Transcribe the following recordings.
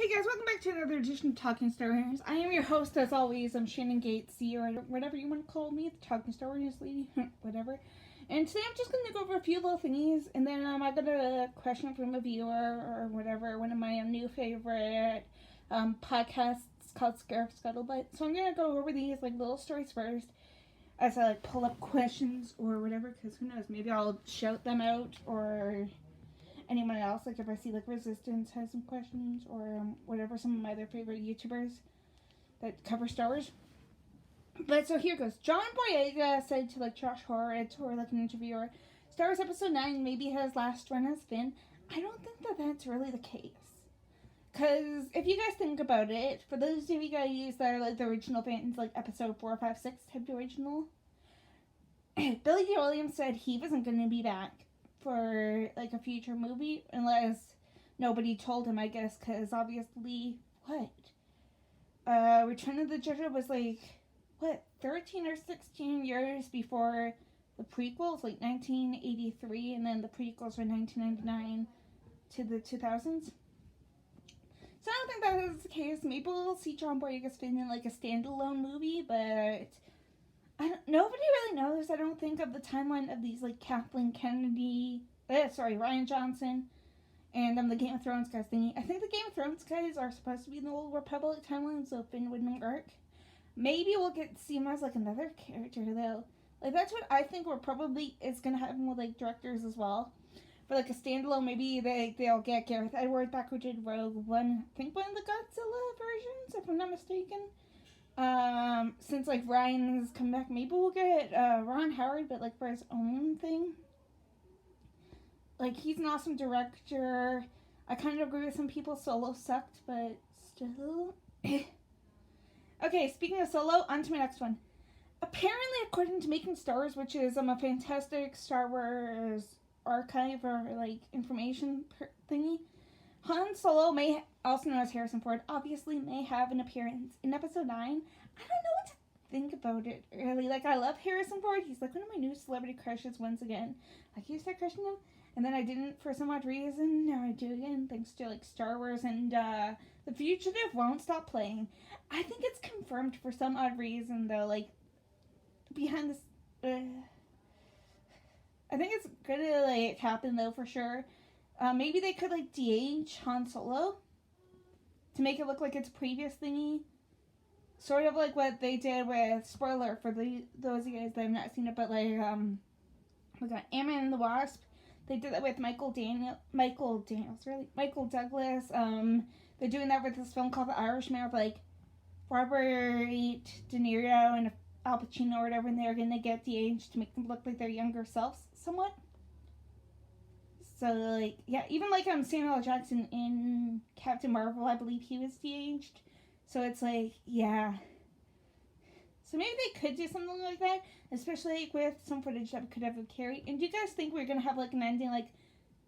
Hey guys, welcome back to another edition of Talking Star Wars. I am your host, as always. I'm Shannon Gates, or whatever you want to call me, the Talking Star Wars lady, whatever. And today I'm just going to go over a few little thingies, and then I got a question from a viewer or whatever, one of my new favorite podcasts called Scare Scuttlebutt. So I'm going to go over these little stories first, as I pull up questions or whatever, because who knows, maybe I'll shout them out, or anyone else, if I see Resistance has some questions, or whatever, some of my other favorite YouTubers that cover Star Wars. But so here goes. John Boyega said to Josh Horowitz, or an interviewer, Star Wars Episode 9 maybe his last run as Finn. I don't think that that's really the case. Because if you guys think about it, for those of you guys that are the original fans, Episode 4, 5, 6 type of original, Billy D. Williams said he wasn't going to be back for a future movie unless nobody told him, I guess, because obviously Return of the Jedi was 13 or 16 years before the prequels, 1983, and then the prequels were 1999 to the 2000s. So I don't think that is the case. Maybe we'll see John Boyega's Finn in a standalone movie, but nobody really knows, I don't think, of the timeline of these, Kathleen Kennedy, Ryan Johnson, and the Game of Thrones guys thingy. I think the Game of Thrones guys are supposed to be in the Old Republic timeline, so Finn wouldn't work. Maybe we'll get to see him as, another character, though. That's what I think probably is going to happen with, directors as well. For, a standalone, maybe they'll get Gareth Edwards back, who did Rogue One. I think one of the Godzilla versions, if I'm not mistaken. Since Ryan has come back, maybe we'll get Ron Howard, but for his own thing. He's an awesome director. I kind of agree with some people. Solo sucked, but still. Okay, speaking of Solo, on to my next one. Apparently, according to Making Star Wars, which is a fantastic Star Wars archive or information thingy, Han Solo may, also known as Harrison Ford, obviously may have an appearance in Episode 9. I don't know what to think about it, really. I love Harrison Ford. He's one of my new celebrity crushes once again. I used to start crushing him, and then I didn't for some odd reason. Now I do again, thanks to Star Wars, and The Fugitive won't stop playing. I think it's confirmed for some odd reason, though, behind this, I think it's gonna, happen, though, for sure. Maybe they could, de-age Han Solo to make it look like it's previous thingy. Sort of like what they did with, spoiler for those of you guys that have not seen it, but Ant-Man and the Wasp. They did that with Michael Douglas. They're doing that with this film called The Irishman with Robert De Niro and Al Pacino or whatever, and they're gonna get de-aged to make them look like their younger selves somewhat. So, yeah, even Samuel L. Jackson in Captain Marvel, I believe he was de-aged. So it's yeah. So maybe they could do something like that, especially with some footage that could have carried. And do you guys think we're going to have, an ending,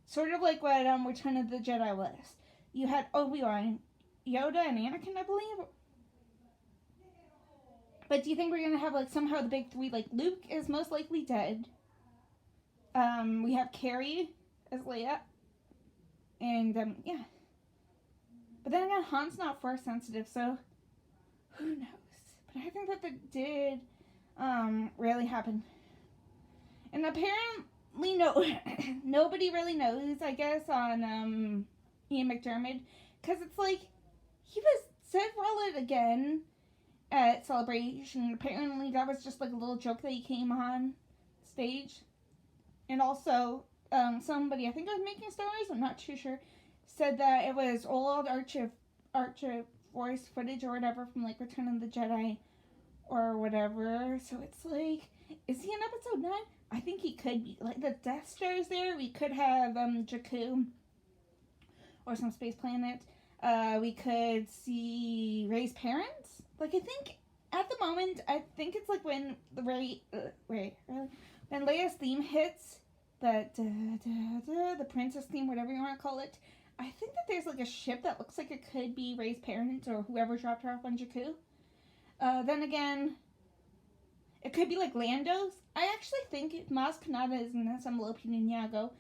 sort of what Return of the Jedi was? You had Obi-Wan, Yoda, and Anakin, I believe. But do you think we're going to have, somehow the big three, Luke is most likely dead. We have Carrie as Leia. And, yeah. But then again, Han's not Force sensitive, so who knows? But I think that did really happen. And apparently nobody really knows, I guess, on Ian McDiarmid. Because it's he was said Rollin again at Celebration. Apparently that was just a little joke that he came on stage. And also, somebody, I think it was Making Star Wars, I'm not too sure, said that it was old archive voice footage or whatever from Return of the Jedi or whatever. So it's is he in Episode 9? I think he could be. The Death Star is there. We could have Jakku or some space planet. We could see Rey's parents. I think at the moment, I think it's when the when Leia's theme hits, the princess theme, whatever you want to call it, I think that there's a ship that looks like it could be Rey's parents or whoever dropped her off on Jakku. Then again, it could be Lando's. I actually think Maz Kanata is in this. I'm Lopi Ninjago.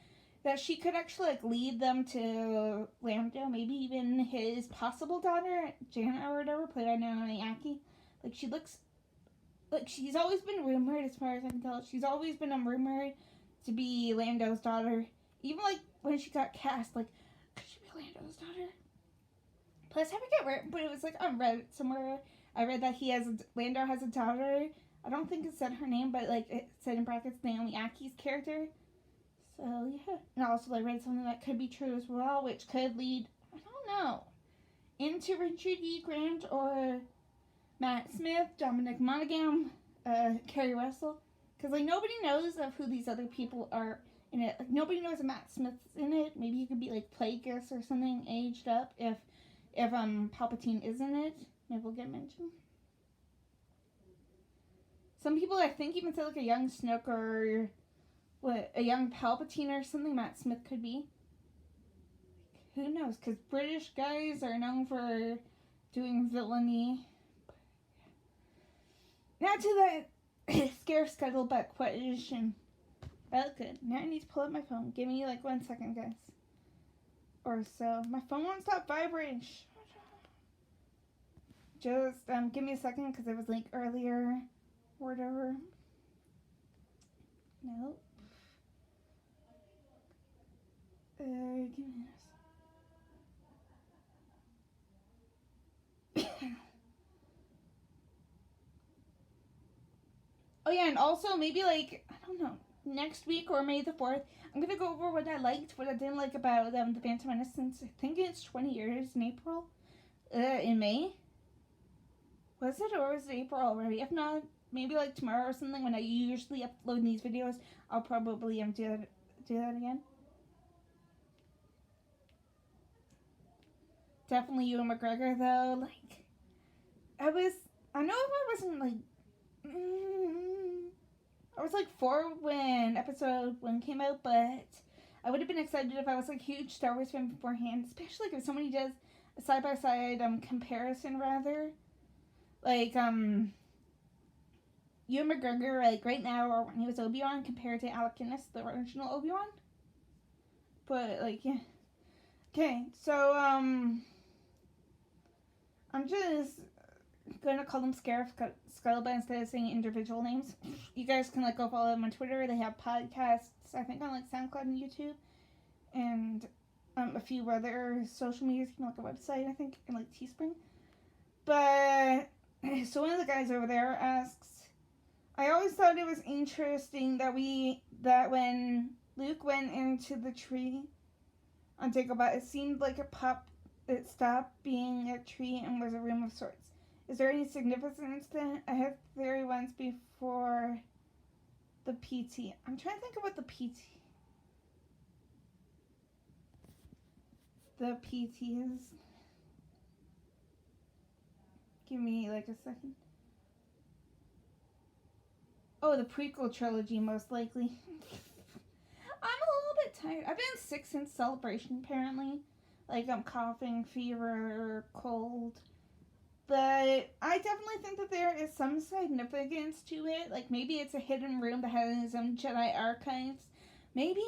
that she could actually like lead them to Lando, maybe even his possible daughter, Jana or whatever, played by Naomi Aki. Like she looks like she's always been rumored, as far as I can tell. She's always been rumored to be Lando's daughter. Even like when she got cast, like could she be Lando's daughter? Plus, I forget where, but it was like on Reddit somewhere. I read that Lando has a daughter. I don't think it said her name, but like it said in brackets Naomi Aki's character. So yeah, and also I read something that could be true as well, which could lead, I don't know, into Richard E. Grant or Matt Smith, Dominic Monaghan, Kerry Russell, because like nobody knows of who these other people are in it. Like nobody knows if Matt Smith's in it. Maybe he could be like Plagueis or something, aged up. If Palpatine is in it, maybe we'll get mentioned. Some people I think even say like a young Snoke or a young Palpatine or something Matt Smith could be. Who knows? Because British guys are known for doing villainy. Now to that scare scuttlebutt question. Okay, now I need to pull up my phone. Give me like 1 second, guys. Or so. My phone won't stop vibrating. Just give me a second because it was like earlier or whatever. Nope. Give me this. Oh yeah, and also maybe like, I don't know, next week or May the 4th, I'm gonna go over what I liked, what I didn't like about the Phantom Menace since I think it's 20 years in April. In May? Was it, or was it April already? If not, maybe like tomorrow or something when I usually upload these videos, I'll probably do that again. Definitely Ewan McGregor though, like, I know if I wasn't like, I was like 4 when episode 1 came out, but I would have been excited if I was like a huge Star Wars fan beforehand, especially if somebody does a side-by-side comparison rather. Like, Ewan McGregor, like, right now, or when he was Obi-Wan, compared to Alec Guinness, the original Obi-Wan. But, like, yeah. Okay, so, I'm just gonna call them Scuttlebutt instead of saying individual names. You guys can, like, go follow them on Twitter. They have podcasts, I think, on, like, SoundCloud and YouTube. And, a few other social medias, like a website, I think, and, like, Teespring. But... So one of the guys over there asks, I always thought it was interesting that when Luke went into the tree on Dagobah, it seemed like it stopped being a tree and was a room of sorts. Is there any significance to it? I had a theory once before the PT. I'm trying to think about the PT. The PT is... Give me like a second. Oh, the prequel trilogy, most likely. I'm a little bit tired. I've been sick since Celebration, apparently. Like, I'm coughing, fever, cold. But I definitely think that there is some significance to it. Like, maybe it's a hidden room that has some Jedi archives. Maybe...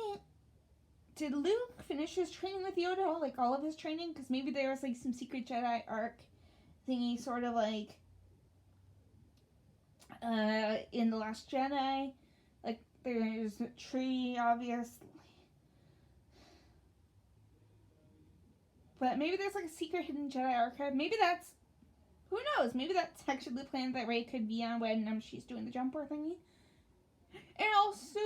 Did Luke finish his training with Yoda? Like, all of his training? Because maybe there was, like, some secret Jedi arc thingy, sort of like in The Last Jedi, like there's a tree, obviously, but maybe there's like a secret hidden Jedi archive. Maybe that's, who knows, maybe that's actually the planet that Rey could be on when she's doing the jumper thingy. And also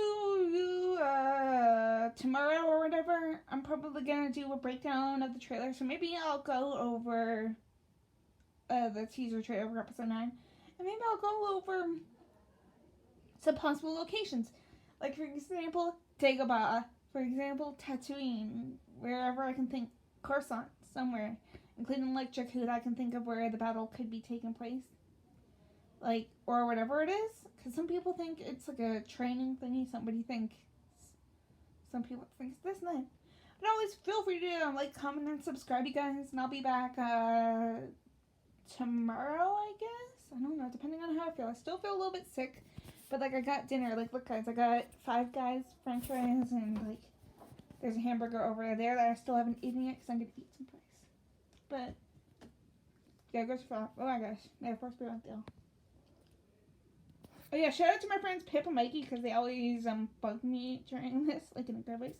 tomorrow or whatever, I'm probably gonna do a breakdown of the trailer, so maybe I'll go over the teaser trailer for episode 9. And maybe I'll go over some possible locations. Like, for example, Dagobah. For example, Tatooine. Wherever I can think. Coruscant. Somewhere. Including, like, Jakku, I can think of where the battle could be taking place. Like, or whatever it is. Because some people think it's like a training thingy. Some people think it's this and that. But always feel free to like, comment, and subscribe, you guys. And I'll be back, tomorrow, I guess? I don't know, depending on how I feel. I still feel a little bit sick, but like I got dinner. Like, look guys, I got 5 Guys French fries and like There's a hamburger over there that I still haven't eaten yet because I'm going to eat some fries. But, yeah, goes for, oh my gosh, May the Fourth be with you. Oh yeah, shout out to my friends Pip and Mikey because they always bug me during this, like in a good ways.